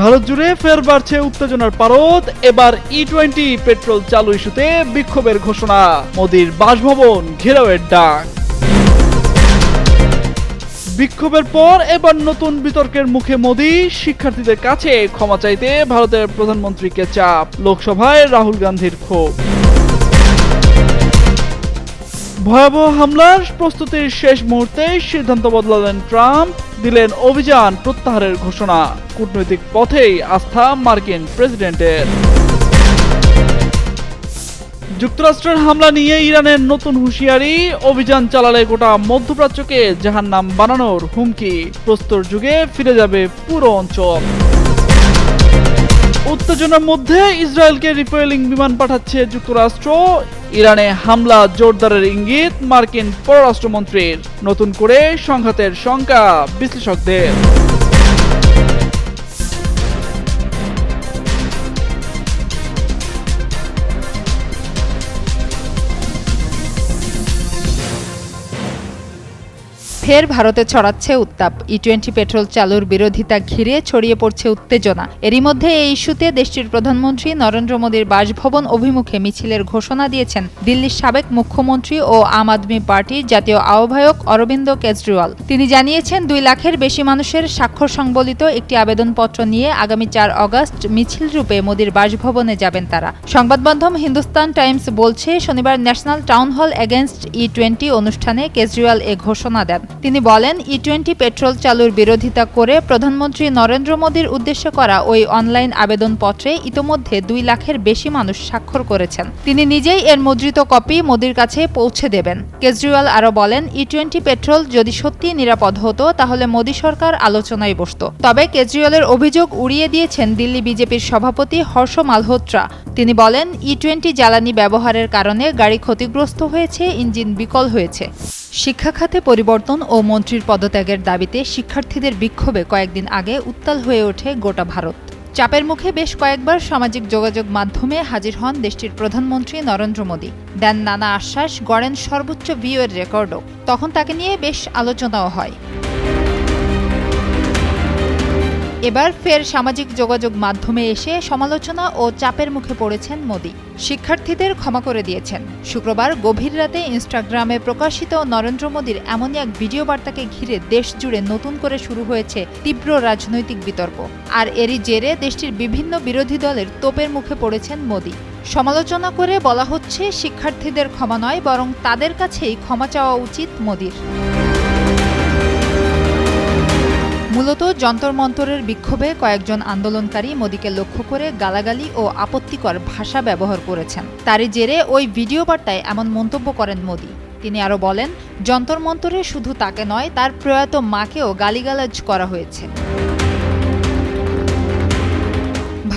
ভারত জুড়ে ফের বাড়ছে উত্তেজনার পারদ। এবার ই-20 পেট্রোল চালু ইস্যুতে বিক্ষোভের ঘোষণা, মোদির বাসভবন ঘেরাওয়ের ডাক। বিক্ষোভের পর এবার নতুন বিতর্কের মুখে মোদি, শিক্ষার্থীদের কাছে ক্ষমা চাইতে ভারতের প্রধানমন্ত্রীকে চাপ, লোকসভায় রাহুল গান্ধীর ক্ষোভ। ভয়াবহ হামলার প্রস্তুতির শেষ মুহূর্তে সিদ্ধান্ত বদলালেন ট্রাম্প, দিলেন অভিযান প্রত্যাহারের ঘোষণা। কূটনৈতিক পথেই আস্থা মার্কিন প্রেসিডেন্টের। যুক্তরাষ্ট্রের হামলা নিয়ে ইরানের নতুন হুঁশিয়ারি, অভিযান চালালে গোটা মধ্যপ্রাচ্যকে জাহান্নাম বানানোর হুমকি, প্রস্তর যুগে ফিরে যাবে পুরো অঞ্চল। উত্তেজনার মধ্যে ইসরায়েলকে রিফুয়েলিং বিমান পাঠাচ্ছে যুক্তরাষ্ট্র, ইরানে হামলা জোরদারের ইঙ্গিত মার্কিন পররাষ্ট্রমন্ত্রীর, নতুন করে সংঘাতের শঙ্কা বিশ্লেষকদের। ফের ভারতে ছড়াচ্ছে উত্তাপ। ই-20 পেট্রোল চালুর বিরোধিতা ঘিরে ছড়িয়ে পড়ছে উত্তেজনা। এরই মধ্যে এই ইস্যুতে দেশটির প্রধানমন্ত্রী নরেন্দ্র মোদীর বাসভবন অভিমুখে মিছিলের ঘোষণা দিয়েছেন দিল্লির সাবেক মুখ্যমন্ত্রী ও আম আদমি পার্টির জাতীয় আহ্বায়ক অরবিন্দ কেজরিওয়াল। তিনি জানিয়েছেন 2 লাখের বেশি মানুষের স্বাক্ষর সংবলিত একটি আবেদনপত্র নিয়ে আগামী 4 আগস্ট মিছিল রূপে মোদীর বাসভবনে যাবেন তারা। সংবাদ মাধ্যম হিন্দুস্তান টাইমস বলছে, শনিবার ন্যাশনাল টাউন হল এগেইনস্ট ই-20 অনুষ্ঠানে কেজরিওয়াল এ ঘোষণা দেন। তিনি বলেন, ই-20 পেট্রোল চালুর বিরোধিতা করে প্রধানমন্ত্রী নরেন্দ্র মোদীর উদ্দেশ্যে করা ওই অনলাইন আবেদনপত্রে ইতোমধ্যে 2 লাখের বেশি মানুষ স্বাক্ষর করেছেন। তিনি নিজেই এর মুদ্রিত কপি মোদীর কাছে পৌঁছে দেবেন। কেজরিওয়াল আরও বলেন, ই-20 পেট্রোল যদি সত্যি নিরাপদ হতো তাহলে মোদী সরকার আলোচনায় বসত। তবে কেজরিওয়ালের অভিযোগ উড়িয়ে দিয়েছেন দিল্লি বিজেপির সভাপতি হর্ষ মালহোত্রা। তিনি বলেন, ই-20 জ্বালানি ব্যবহারের কারণে গাড়ি ক্ষতিগ্রস্ত হয়েছে, ইঞ্জিন বিকল হয়েছে। শিক্ষা খাতে পরিবর্তন ও মন্ত্রীর পদত্যাগের দাবিতে শিক্ষার্থীদের বিক্ষোভে কয়েকদিন আগে উত্তাল হয়ে ওঠে গোটা ভারত। চাপের মুখে বেশ কয়েকবার সামাজিক যোগাযোগ মাধ্যমে হাজির হন দেশটির প্রধানমন্ত্রী নরেন্দ্র মোদী, দেন নানা আশ্বাস, গড়েন সর্বোচ্চ ভিউ এর রেকর্ডও। তখন তাকে নিয়ে বেশ আলোচনাও হয়। এবার ফের সামাজিক যোগাযোগ মাধ্যমে এসে সমালোচনা ও চাপের মুখে পড়েছেন মোদী। শিক্ষার্থীদের ক্ষমা করে দিয়েছেন। শুক্রবার গভীর রাতে ইনস্টাগ্রামে প্রকাশিত নরেন্দ্র মোদীর এমনই এক ভিডিও বার্তাকে ঘিরে দেশ জুড়ে নতুন করে শুরু হয়েছে তীব্র রাজনৈতিক বিতর্ক। আর এরই জেরে দেশটির বিভিন্ন বিরোধী দলের তোপের মুখে পড়েছেন মোদী। সমালোচনা করে বলা হচ্ছে, শিক্ষার্থীদের ক্ষমা নয়, বরং তাদের কাছেই ক্ষমা চাওয়া উচিত মোদীর। মূলত যন্তর মন্তরের বিক্ষোভে কয়েকজন আন্দোলনকারী মোদীকে লক্ষ্য করে গালাগালি ও আপত্তিকর ভাষা ব্যবহার করেছেন। তারই জেরে ওই ভিডিও বার্তায় এমন মন্তব্য করেন মোদী। তিনি আরও বলেন, যন্তর মন্তরে শুধু তাকে নয়, তার প্রয়াত মাকেও গালিগালাজ করা হয়েছে।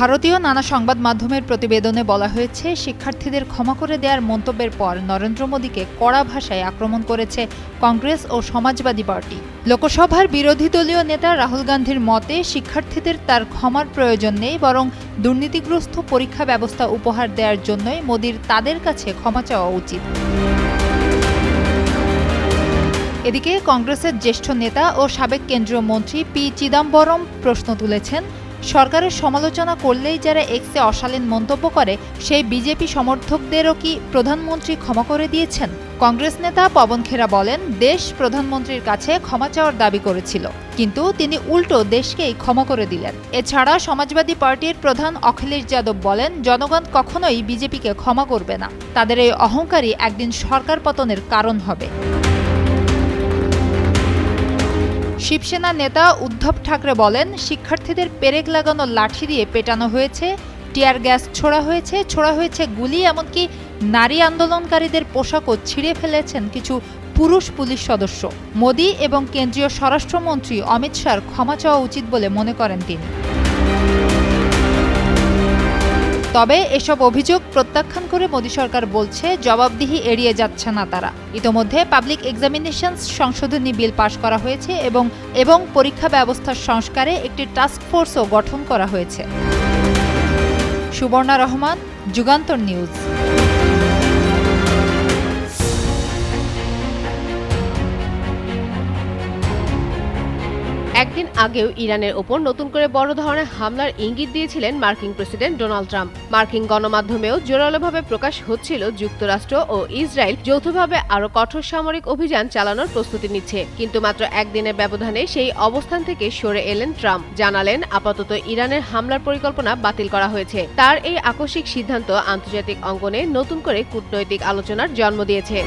ভারতীয় নানা সংবাদ মাধ্যমের প্রতিবেদনে বলা হয়েছে, শিক্ষার্থীদের ক্ষমা করে দেওয়ার মন্তব্যের পর নরেন্দ্র মোদীকে কড়া ভাষায় আক্রমণ করেছে কংগ্রেস ও সমাজবাদী পার্টি। লোকসভার বিরোধী দলীয় নেতা রাহুল গান্ধীর মতে, শিক্ষার্থীদের তার ক্ষমার প্রয়োজন নেই, বরং দুর্নীতিগ্রস্ত পরীক্ষা ব্যবস্থা উপহার দেওয়ার জন্যই মোদীর তাদের কাছে ক্ষমা চাওয়া উচিত। এদিকে কংগ্রেসের জ্যেষ্ঠ নেতা ও সাবেক কেন্দ্রীয় মন্ত্রী পি চিদাম্বরম প্রশ্ন তুলেছেন, সরকারের সমালোচনা করলেই যারা এক্সে অশালীন মন্তব্য করে, সেই বিজেপি সমর্থকদেরও কি প্রধানমন্ত্রী ক্ষমা করে দিয়েছেন? কংগ্রেস নেতা পবন খেরা বলেন, দেশ প্রধানমন্ত্রীর কাছে ক্ষমা চাওয়ার দাবি করেছিল, কিন্তু তিনি উল্টো দেশকেই ক্ষমা করে দিলেন। এছাড়া সমাজবাদী পার্টির প্রধান অখিলেশ যাদব বলেন, জনগণ কখনোই বিজেপিকে ক্ষমা করবে না। তাদের এই অহংকারই একদিন সরকার পতনের কারণ হবে। শিবসেনা নেতা উদ্ধব ঠাকরে বলেন, শিক্ষার্থীদের পেরেক লাগানো লাঠি দিয়ে পেটানো হয়েছে, টিয়ার গ্যাস ছোড়া হয়েছে গুলি, এমনকি নারী আন্দোলনকারীদের পোশাকও ছিঁড়ে ফেলেছেন কিছু পুরুষ পুলিশ সদস্য। মোদী এবং কেন্দ্রীয় স্বরাষ্ট্রমন্ত্রী অমিত শাহর ক্ষমা চাওয়া উচিত বলে মনে করেন তিনি। তবে এসব অভিযোগ প্রত্যাখ্যান করে মোদী সরকার বলছে, জবাবদিহি এড়িয়ে যাচ্ছে না তারা। ইতোমধ্যে পাবলিক এক্সামিনেশনস সংশোধনী বিল পাশ করা হয়েছে এবং পরীক্ষা ব্যবস্থার সংস্কারে একটি টাস্ক ফোর্সও গঠন করা হয়েছে। সুবর্ণা রহমান, যুগান্তর নিউজ। একদিন আগেও ইরানের ওপর নতুন করে বড় ধরনের হামলার ইঙ্গিত দিয়েছিলেন মার্কিন প্রেসিডেন্ট ডোনাল্ড ট্রাম্প। মার্কিন গণমাধ্যমেও জোরালোভাবে প্রকাশ হচ্ছিল যুক্তরাষ্ট্র ও ইসরায়েল যৌথভাবে আরও কঠোর সামরিক অভিযান চালানোর প্রস্তুতি নিচ্ছে। কিন্তু মাত্র একদিনের ব্যবধানে সেই অবস্থান থেকে সরে এলেন ট্রাম্প। জানালেন আপাতত ইরানের হামলার পরিকল্পনা বাতিল করা হয়েছে। তার এই আকস্মিক সিদ্ধান্ত আন্তর্জাতিক অঙ্গনে নতুন করে কূটনৈতিক আলোচনার জন্ম দিয়েছে।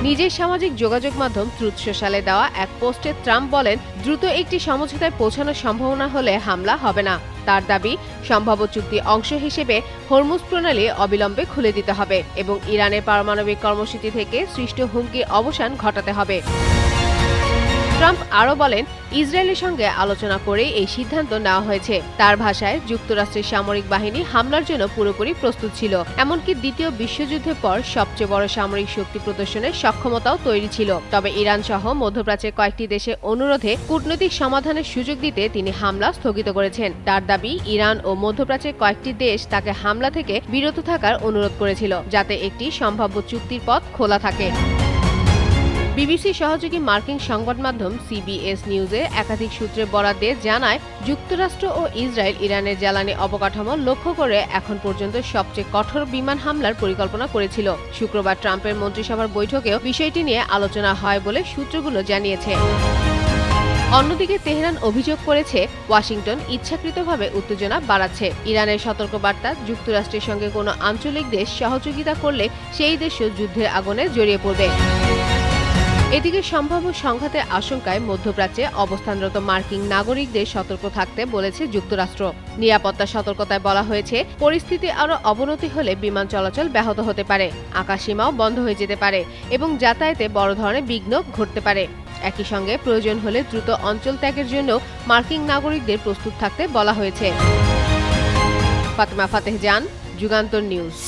নিজের সামাজিক যোগাযোগ মাধ্যম ট্রুথ সোশ্যালে দেওয়া এক পোস্টে ট্রাম্প বলেন, দ্রুত একটি সমঝোতায় পৌঁছানোর সম্ভাবনা হলে হামলা হবে না। তার দাবি, সম্ভাব্য চুক্তি অংশ হিসেবে হরমুজ প্রণালী অবিলম্বে খুলে দিতে হবে এবং ইরানের পারমাণবিক কর্মসূচি থেকে সৃষ্ট হুমকির অবসান ঘটাতে হবে। ট্রাম্প আরও বলেন, ইসরায়েলের সঙ্গে আলোচনা করেই এই সিদ্ধান্ত নেওয়া হয়েছে। তার ভাষায়, যুক্তরাষ্ট্রের সামরিক বাহিনী হামলার জন্য পুরোপুরি প্রস্তুত ছিল, এমনকি দ্বিতীয় বিশ্বযুদ্ধের পর সবচেয়ে বড় সামরিক শক্তি প্রদর্শনের সক্ষমতাও তৈরি ছিল। তবে ইরান সহ মধ্যপ্রাচ্যের কয়েকটি দেশের অনুরোধে কূটনৈতিক সমাধানের সুযোগ দিতে তিনি হামলা স্থগিত করেছেন। তার দাবি, ইরান ও মধ্যপ্রাচ্যের কয়েকটি দেশ তাকে হামলা থেকে বিরত থাকার অনুরোধ করেছিল, যাতে একটি সম্ভাব্য চুক্তির পথ খোলা থাকে। বিবিসি সহযোগী মার্কিন সংবাদ মাধ্যম সিবিএস নিউজে একাধিক সূত্রে বরাত দিয়ে জানায়, যুক্তরাষ্ট্র ও ইসরায়েল ইরানের জ্বালানি অবকাঠামো লক্ষ্য করে এখন পর্যন্ত সবচেয়ে কঠোর বিমান হামলার পরিকল্পনা করেছিল। শুক্রবার ট্রাম্পের মন্ত্রিসভার বৈঠকেও বিষয়টি নিয়ে আলোচনা হয় বলে সূত্রগুলো জানিয়েছে। অন্যদিকে তেহরান অভিযোগ করেছে, ওয়াশিংটন ইচ্ছাকৃতভাবে উত্তেজনা বাড়াচ্ছে। ইরানের সতর্কবার্তা, যুক্তরাষ্ট্রের সঙ্গে কোনো আঞ্চলিক দেশ সহযোগিতা করলে সেই দেশও যুদ্ধের আগুনে জড়িয়ে পড়বে। এদিকে সম্ভাব্য সংঘাতের আশঙ্কায় মধ্যপ্রাচ্যে অবস্থানরত মার্কিন নাগরিকদের সতর্ক থাকতে বলেছে যুক্তরাষ্ট্র। নিরাপত্তা সতর্কতায় বলা হয়েছে, পরিস্থিতি আরও অবনতি হলে বিমান চলাচল ব্যাহত হতে পারে, আকাশসীমাও বন্ধ হয়ে যেতে পারে এবং যাতায়াতে বড় ধরনের বিঘ্ন ঘটতে পারে। একই সঙ্গে প্রয়োজন হলে দ্রুত অঞ্চল ত্যাগের জন্য মার্কিন নাগরিকদের প্রস্তুত থাকতে বলা হয়েছে। ফাতেমা ফাতেহ জান, যুগান্তর নিউজ।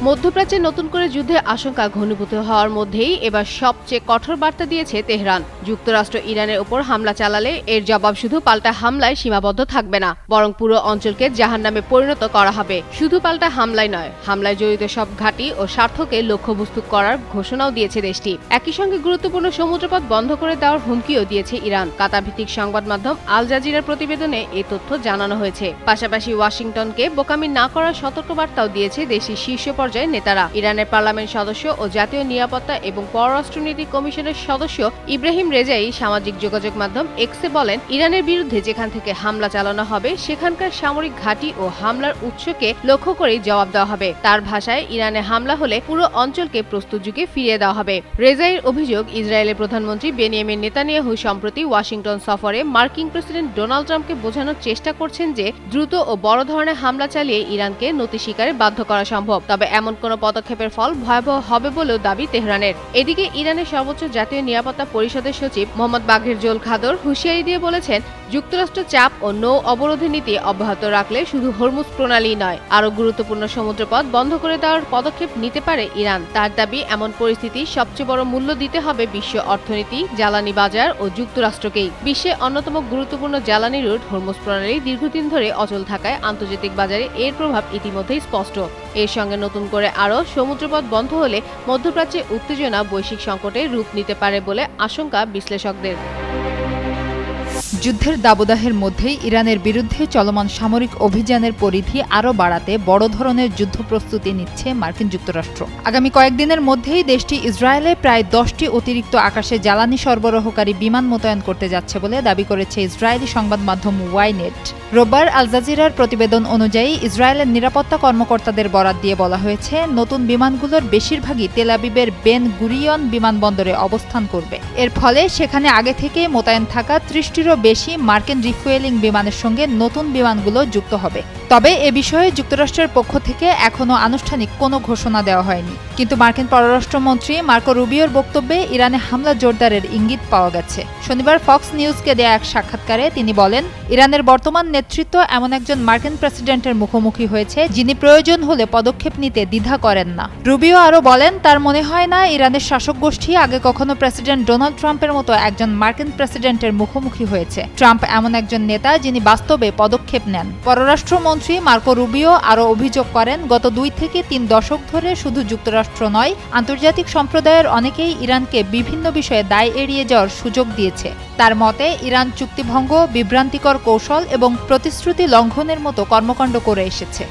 মধ্যপ্রাচ্যে নতুন করে যুদ্ধের আশঙ্কা ঘনীভূত হওয়ার মধ্যেই এবার সবচেয়ে কঠোর বার্তা দিয়েছে তেহরান। যুক্তরাষ্ট্র ইরানের ওপর হামলা চালালে এর জবাব শুধু পাল্টা হামলায় সীমাবদ্ধ থাকবে না, বরং পুরো অঞ্চলকে জাহান্নামে পরিণত করা হবে। শুধু পাল্টা হামলায় নয়, হামলায় জড়িত সব ঘাঁটি ও স্বার্থকে লক্ষ্যবস্তু করার ঘোষণাও দিয়েছে দেশটি। একই সঙ্গে গুরুত্বপূর্ণ সমুদ্রপথ বন্ধ করে দেওয়ার হুমকিও দিয়েছে ইরান। কাতার ভিত্তিক সংবাদ মাধ্যম আল জাজিরার প্রতিবেদনে এই তথ্য জানানো হয়েছে। পাশাপাশি ওয়াশিংটনকে বোকামি না করার সতর্কবার্তাও দিয়েছে দেশটির শীর্ষ নেতারা। ইরানের পার্লামেন্ট সদস্য ও জাতীয় নিরাপত্তা এবং পররাষ্ট্রনীতি কমিশনের সদস্য ইব্রাহিম রেজাই সামাজিক যোগাযোগ মাধ্যম এক্সে বলেন, ইরানের বিরুদ্ধে যেখান থেকে হামলা চালানো হবে সেখানকার সামরিক ঘাঁটি ও হামলার উৎসকে লক্ষ্য করেই জবাব দেওয়া হবে। তার ভাষায়, ইরানে হামলা হলে পুরো অঞ্চলকে প্রস্তুত যুগে ফিরিয়ে দেওয়া হবে। রেজাইয়ের অভিযোগ, ইসরায়েলের প্রধানমন্ত্রী বেনিয়ামিন নেতানিয়াহু সম্প্রতি ওয়াশিংটন সফরে মার্কিন প্রেসিডেন্ট ডোনাল্ড ট্রাম্পকে বোঝানোর চেষ্টা করছেন যে দ্রুত ও বড় ধরনের হামলা চালিয়ে ইরানকে নতি স্বীকারে বাধ্য করা সম্ভব। তবে এমন কোনো পদক্ষেপের ফল ভয়াবহ হবে বলেও দাবি তেহরানের। এদিকে ইরানের সর্বোচ্চ জাতীয় নিরাপত্তা পরিষদের সচিব মোহাম্মদ বাঘের জোল খাদর হুঁশিয়ারি দিয়ে বলেছেন, যুক্তরাষ্ট্র চাপ ও নৌ অবরোধের নীতি অব্যাহত রাখলে শুধু হরমুজ প্রণালী নয়, আরও গুরুত্বপূর্ণ সমুদ্রপথ বন্ধ করে দেওয়ার পদক্ষেপ নিতে পারে ইরান। তার দাবি, এমন পরিস্থিতি সবচেয়ে বড় মূল্য দিতে হবে বিশ্ব অর্থনীতি, জ্বালানি বাজার ও যুক্তরাষ্ট্রকেই। বিশ্বে অন্যতম গুরুত্বপূর্ণ জ্বালানি রুট হরমুজ প্রণালী দীর্ঘদিন ধরে অচল থাকায় আন্তর্জাতিক বাজারে এর প্রভাব ইতিমধ্যেই স্পষ্ট। এর সঙ্গে নতুন করে আরও সমুদ্রপথ বন্ধ হলে মধ্যপ্রাচ্যে উত্তেজনা বৈশ্বিক সংকটে রূপ নিতে পারে বলে আশঙ্কা বিশ্লেষকদের। যুদ্ধের দাবদাহের মধ্যেই ইরানের বিরুদ্ধে চলমান সামরিক অভিযানের পরিধি আরও বাড়াতে বড় ধরনের যুদ্ধ প্রস্তুতি নিচ্ছে মার্কিন যুক্তরাষ্ট্র। আগামী কয়েকদিনের মধ্যেই দেশটি ইসরায়েলে প্রায় 10টি অতিরিক্ত আকাশে জ্বালানি সরবরাহকারী বিমান মোতায়েন করতে যাচ্ছে বলে দাবি করেছে ইসরায়েলি সংবাদ মাধ্যম ওয়াইনেট। রোববার আল জাজিরার প্রতিবেদন অনুযায়ী ইসরায়েলের নিরাপত্তা কর্মকর্তাদের বরাত দিয়ে বলা হয়েছে, নতুন বিমানগুলোর বেশিরভাগই তেল আবিবের বেন গুরিয়ন বিমানবন্দরে অবস্থান করবে। এর ফলে সেখানে আগে থেকে মোতায়েন থাকা 30টিরও বেশি মার্কিন রিফুয়েলিং বিমানের সঙ্গে নতুন বিমানগুলো যুক্ত হবে। তবে এ বিষয়ে যুক্তরাষ্ট্রের পক্ষ থেকে এখনও আনুষ্ঠানিক কোনো ঘোষণা দেওয়া হয়নি। কিন্তু মার্কিন পররাষ্ট্রমন্ত্রী মার্কো রুবিওর বক্তব্যে ইরানে হামলা জোরদারের ইঙ্গিত পাওয়া গেছে। শনিবার ফক্স নিউজকে দেয়া এক সাক্ষাৎকারে তিনি বলেন, ইরানের বর্তমান নেতৃত্ব এমন একজন মার্কিন প্রেসিডেন্টের মুখোমুখি হয়েছে যিনি প্রয়োজন হলে পদক্ষেপ নিতে দ্বিধা করেন না। রুবিও আরও বলেন, তার মনে হয় না ইরানের শাসক গোষ্ঠী আগে কখনো প্রেসিডেন্ট ডোনাল্ড ট্রাম্পের মতো একজন মার্কিন প্রেসিডেন্টের মুখোমুখি হয়েছে। ট্রাম্প এমন একজন নেতা যিনি বাস্তবে পদক্ষেপ নেন। পররাষ্ট্রমন্ত্রী পররাষ্ট্রমন্ত্রী মার্কো রুবিও আরও অভিযোগ করেন, গত 2 থেকে 3 দশক ধরে শুধু যুক্তরাষ্ট্র নয়, আন্তর্জাতিক সম্প্রদায়ের অনেকেই ইরানকে বিভিন্ন বিষয়ে দায় এড়িয়ে যাওয়ার সুযোগ দিয়েছে। তার মতে, ইরান চুক্তিভঙ্গ, বিভ্রান্তিকর কৌশল এবং প্রতিশ্রুতি লঙ্ঘনের মতো কর্মকাণ্ড করে এসেছে।